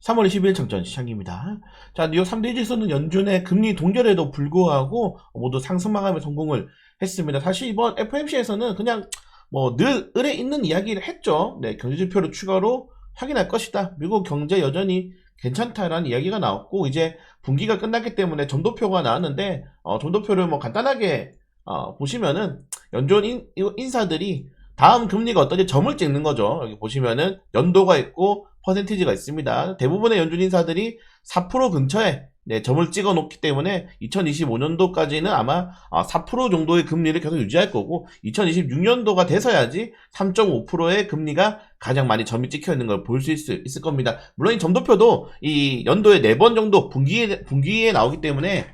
3월 20일 정전 시장입니다. 자, 뉴욕 3대 지수는 연준의 금리 동결에도 불구하고 모두 상승 마감에 성공을 했습니다. 사실 이번 FOMC에서는 그냥 뭐 늘 을에 있는 이야기를 했죠. 네, 경제지표를 추가로 확인할 것이다. 미국 경제 여전히 괜찮다라는 이야기가 나왔고, 이제 분기가 끝났기 때문에 점도표가 나왔는데, 점도표를 뭐 간단하게 보시면은 연준 인사들이 다음 금리가 어떤지 점을 찍는 거죠. 여기 보시면은 연도가 있고 퍼센티지가 있습니다. 대부분의 연준 인사들이 4% 근처에 점을 찍어 놓기 때문에 2025년도까지는 아마 4% 정도의 금리를 계속 유지할 거고, 2026년도가 돼서야지 3.5%의 금리가 가장 많이 점이 찍혀 있는 걸 볼 수 있을 겁니다. 물론 이 점도표도 이 연도에 4번 정도 분기에 나오기 때문에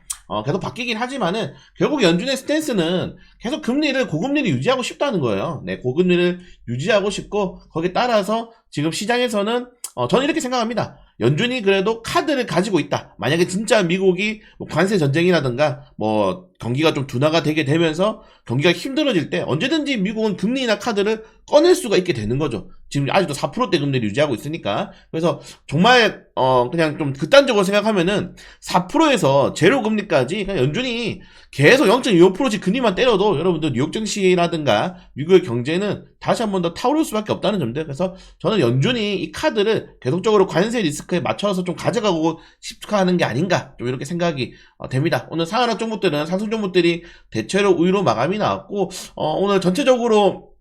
계속 바뀌긴 하지만은, 결국 연준의 스탠스는 계속 고금리를 유지하고 싶다는 거예요. 네, 고금리를 유지하고 싶고, 거기에 따라서 지금 시장에서는, 저는 이렇게 생각합니다. 연준이 그래도 카드를 가지고 있다. 만약에 진짜 미국이 뭐 관세 전쟁이라든가, 뭐, 경기가 좀 둔화가 되게 되면서 경기가 힘들어질 때 언제든지 미국은 금리나 카드를 꺼낼 수가 있게 되는 거죠. 지금 아직도 4%대 금리를 유지하고 있으니까. 그래서 정말 그냥 좀 극단적으로 생각하면은 4%에서 제로 금리까지 그냥 연준이 계속 0.25%씩 금리만 때려도 여러분들 뉴욕 증시라든가 미국의 경제는 다시 한 번 더 타오를 수밖에 없다는 점들. 그래서 저는 연준이 이 카드를 계속적으로 관세 리스크에 맞춰서 좀 가져가고 싶어 하는 게 아닌가, 좀 이렇게 생각이 됩니다. 오늘 상하락 종목들은, 상승 종목들이 대체로 우위로 마감이 나왔고, 오늘 전체적으로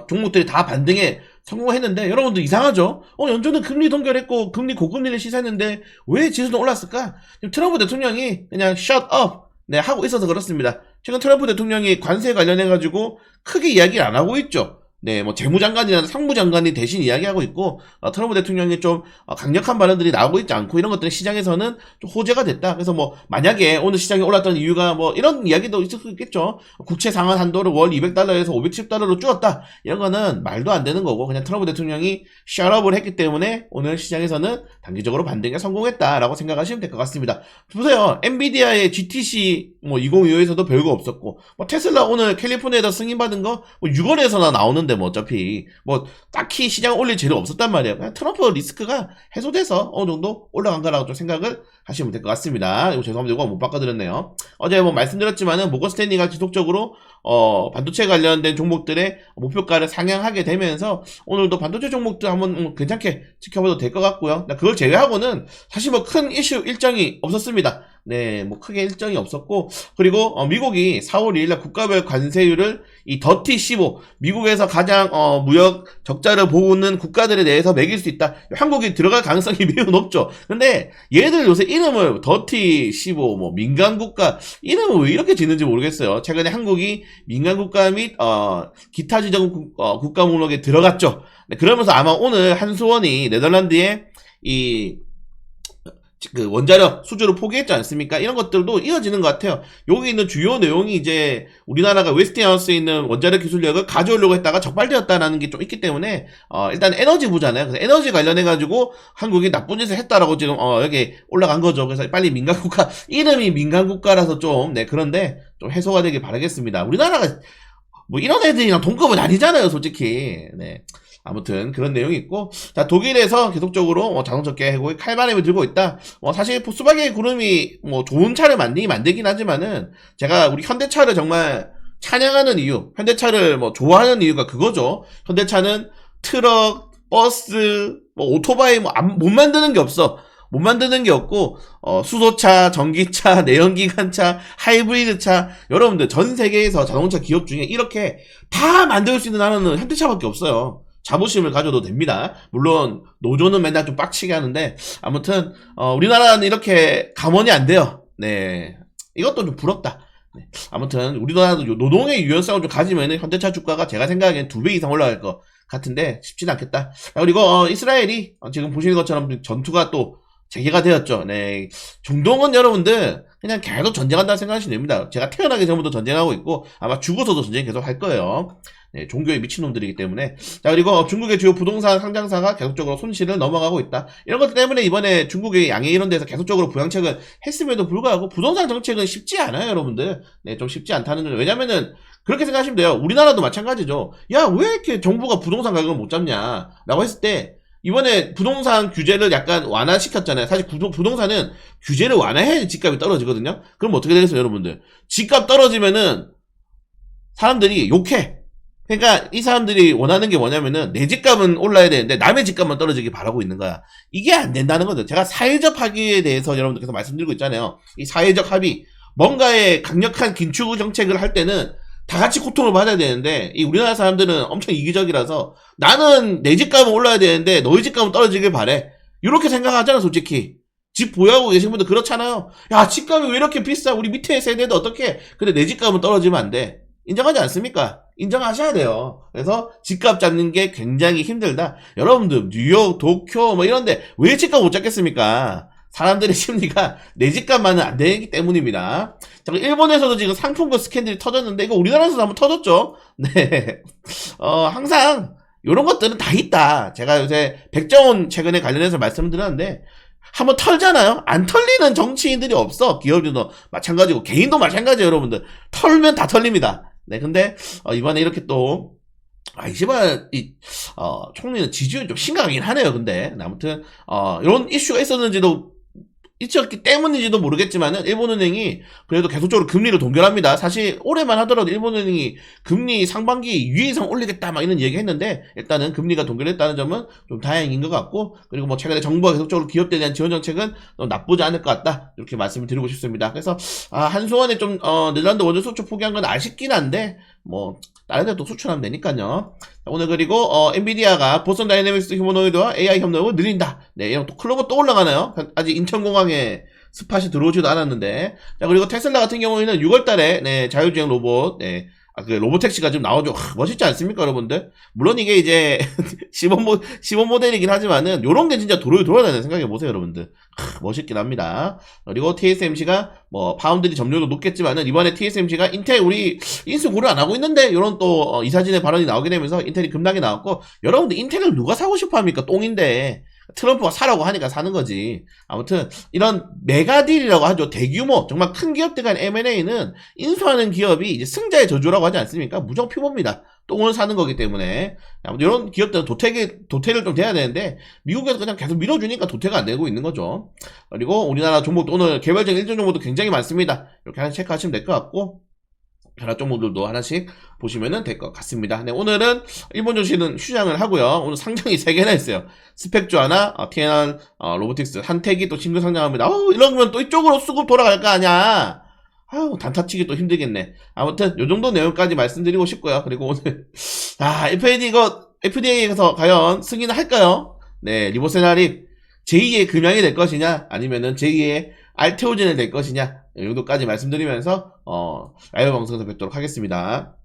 종목들이 다 반등에 성공했는데, 여러분들 이상하죠? 연준은 금리 동결했고 고금리를 시사했는데 왜 지수는 올랐을까? 트럼프 대통령이 그냥 shut up 하고 있어서 그렇습니다. 최근 트럼프 대통령이 관세 관련해가지고 크게 이야기를 안 하고 있죠. 네, 뭐 재무장관이나 상무장관이 대신 이야기하고 있고, 트럼프 대통령이 좀 강력한 발언들이 나오고 있지 않고, 이런 것들은 시장에서는 좀 호재가 됐다. 그래서 뭐 만약에 오늘 시장이 올랐던 이유가 뭐 이런 이야기도 있을 수 있겠죠. 국채 상한 한도를 월 200달러에서 510달러로 줄였다. 이런 거는 말도 안 되는 거고, 그냥 트럼프 대통령이 셧업을 했기 때문에 오늘 시장에서는 단기적으로 반등에 성공했다라고 생각하시면 될 것 같습니다. 보세요. 엔비디아의 GTC 뭐 2025에서도 별거 없었고, 뭐 테슬라 오늘 캘리포니아에다 승인받은 거 뭐 6월에서나 나오는데 뭐 어차피 뭐 딱히 시장 올릴 재료 없었단 말이에요. 그냥 트럼프 리스크가 해소돼서 어느 정도 올라간 거라고 좀 생각을 하시면 될 것 같습니다. 이거 죄송합니다. 이거 못 바꿔드렸네요. 어제 뭐 말씀드렸지만은 모건 스탠리가 지속적으로 반도체 관련된 종목들의 목표가를 상향하게 되면서 오늘도 반도체 종목들 한번 괜찮게 지켜봐도 될 것 같고요. 그걸 제외하고는 사실 뭐 큰 이슈 일정이 없었습니다. 네, 뭐 크게 일정이 없었고, 그리고 미국이 4월 2일날 국가별 관세율을 이 더티 15, 미국에서 가장 무역 적자를 보는 국가들에 대해서 매길 수 있다. 한국이 들어갈 가능성이 매우 높죠. 근데 얘들 요새 이름을 더티 15, 뭐 민간 국가 이름을 왜 이렇게 짓는지 모르겠어요. 최근에 한국이 민간 국가 및 기타 지정 국가 목록에 들어갔죠. 네, 그러면서 아마 오늘 한수원이 네덜란드에 그 원자력 수주를 포기했지 않습니까? 이런 것들도 이어지는 것 같아요. 여기 있는 주요 내용이 이제 우리나라가 웨스팅하우스에 있는 원자력 기술력을 가져오려고 했다가 적발되었다라는 게 좀 있기 때문에 일단 에너지부잖아요. 그래서 에너지 관련해가지고 한국이 나쁜 짓을 했다라고 지금 여기 올라간 거죠. 그래서 빨리 민간국가, 이름이 민간국가라서 좀 그런데 좀 해소가 되길 바라겠습니다. 우리나라가 뭐 이런 애들이랑 동급은 아니잖아요, 솔직히. 네. 아무튼 그런 내용이 있고, 자, 독일에서 계속적으로 자동차 계획이 칼바람을 들고 있다. 사실 포스바겐 그룹이 뭐 좋은 차를 만들긴 하지만은, 제가 우리 현대차를 정말 찬양하는 이유, 현대차를 뭐 좋아하는 이유가 그거죠. 현대차는 트럭, 버스, 뭐 오토바이 못 만드는 게 없어. 못 만드는 게 없고, 수소차, 전기차, 내연기관차, 하이브리드차, 여러분들 전 세계에서 자동차 기업 중에 이렇게 다 만들 수 있는 나라는 현대차밖에 없어요. 자부심을 가져도 됩니다. 물론 노조는 맨날 좀 빡치게 하는데, 아무튼 우리나라는 이렇게 감원이 안 돼요. 네, 이것도 좀 부럽다. 네. 아무튼 우리나라도 노동의 유연성을 좀 가지면 현대차 주가가 제가 생각하기엔 2배 이상 올라갈 것 같은데 쉽지는 않겠다. 그리고 이스라엘이 지금 보시는 것처럼 전투가 또 재개가 되었죠. 네, 중동은 여러분들 그냥 계속 전쟁한다고 생각하시면 됩니다. 제가 태어나기 전부터 전쟁하고 있고 아마 죽어서도 전쟁 계속 할 거예요. 네, 종교의 미친놈들이기 때문에. 자, 그리고 중국의 주요 부동산 상장사가 계속적으로 손실을 넘어가고 있다. 이런 것 때문에 이번에 중국의 양해 이런 데서 계속적으로 부양책을 했음에도 불구하고 부동산 정책은 쉽지 않아요, 여러분들. 네, 좀 쉽지 않다는 점. 왜냐면은 그렇게 생각하시면 돼요. 우리나라도 마찬가지죠. 야, 왜 이렇게 정부가 부동산 가격을 못 잡냐? 라고 했을 때 이번에 부동산 규제를 약간 완화시켰잖아요. 사실 부동산은 규제를 완화해야 집값이 떨어지거든요. 그럼 어떻게 되겠어요, 여러분들? 집값 떨어지면은 사람들이 욕해. 그러니까 이 사람들이 원하는 게 뭐냐면은 내 집값은 올라야 되는데 남의 집값만 떨어지길 바라고 있는 거야. 이게 안 된다는 거죠. 제가 사회적 합의에 대해서 여러분들께서 말씀드리고 있잖아요. 이 사회적 합의, 뭔가의 강력한 긴축 정책을 할 때는 다 같이 고통을 받아야 되는데 이 우리나라 사람들은 엄청 이기적이라서 나는 내 집값은 올라야 되는데 너희 집값은 떨어지길 바래. 이렇게 생각하잖아, 솔직히. 집 보유하고 계신 분들 그렇잖아요. 야, 집값이 왜 이렇게 비싸? 우리 밑에 세대도 어떻게? 근데 내 집값은 떨어지면 안 돼. 인정하지 않습니까? 인정하셔야 돼요. 그래서 집값 잡는 게 굉장히 힘들다. 여러분들 뉴욕, 도쿄 뭐 이런데 왜 집값 못 잡겠습니까? 사람들의 심리가 내 집값만은 안 되기 때문입니다. 자, 일본에서도 지금 상품권 스캔들이 터졌는데 이거 우리나라에서도 한번 터졌죠. 네. 항상 이런 것들은 다 있다. 제가 요새 백정원 최근에 관련해서 말씀드렸는데 한번 털잖아요. 안 털리는 정치인들이 없어. 기업들도 마찬가지고 개인도 마찬가지예요, 여러분들. 털면 다 털립니다. 네, 근데 이번에 이렇게 또 이시바 총리는 지지율이 좀 심각하긴 하네요. 근데 아무튼 이런 이슈가 있었기 때문인지도 모르겠지만은 일본은행이 그래도 계속적으로 금리를 동결합니다. 사실 올해만 하더라도 일본은행이 금리 상반기 2 이상 올리겠다 막 이런 얘기 했는데 일단은 금리가 동결했다는 점은 좀 다행인 것 같고 그리고 뭐 최근에 정부가 계속적으로 기업들에 대한 지원 정책은 나쁘지 않을 것 같다 이렇게 말씀을 드리고 싶습니다. 그래서 한수원에 좀 네덜란드 원유 수출 포기한 건 아쉽긴 한데 뭐 다른 데 또 수출하면 되니까요. 오늘 그리고 엔비디아가 보스턴 다이내믹스 휴머노이드와 AI 협력을 늘린다. 네, 이런 또 클로버 또 올라가나요? 아직 인천공항에 스팟이 들어오지도 않았는데. 자, 그리고 테슬라 같은 경우에는 6월달에 네, 자율주행 로봇, 네, 그 로보택시가 좀 나오죠. 멋있지 않습니까, 여러분들? 물론 이게 이제 시범 모델이긴 하지만은 요런 게 진짜 도로에 돌아다니는 생각해 보세요, 여러분들. 멋있긴 합니다. 그리고 TSMC가 뭐 파운드리 점유율도 높겠지만은 이번에 TSMC가 인텔 우리 인수 고려 안 하고 있는데 요런 또 이사진의 발언이 나오게 되면서 인텔이 급락이 나왔고 여러분들 인텔을 누가 사고 싶어 합니까? 똥인데. 트럼프가 사라고 하니까 사는 거지. 아무튼 이런 메가딜이라고 하죠. 대규모 정말 큰 기업들 간 M&A는 인수하는 기업이 이제 승자의 저주라고 하지 않습니까? 무조건 표본입니다. 똥을 사는 거기 때문에 아무튼 이런 기업들은 도태를 좀 돼야 되는데 미국에서 그냥 계속 밀어주니까 도태가 안 되고 있는 거죠. 그리고 우리나라 종목도 오늘 개별적 일정 종목도 굉장히 많습니다. 이렇게 하나 체크하시면 될 것 같고 변화 종목들도 하나씩 보시면 될 것 같습니다. 네, 오늘은 일본 증시는 휴장을 하고요. 오늘 상장이 3개나 있어요. 스펙주 하나, TNR 로보틱스, 한택이 또 신규 상장합니다. 이러면 또 이쪽으로 수급 돌아갈 거 아니야. 단타치기 또 힘들겠네. 아무튼 요 정도 내용까지 말씀드리고 싶고요. 그리고 오늘 FDA에서 과연 승인을 할까요? 네, 리보세나립 제2의 금양이 될 것이냐 아니면은 제2의 알테오젠이 될 것이냐 이 정도까지 말씀드리면서 라이브 방송에서 뵙도록 하겠습니다.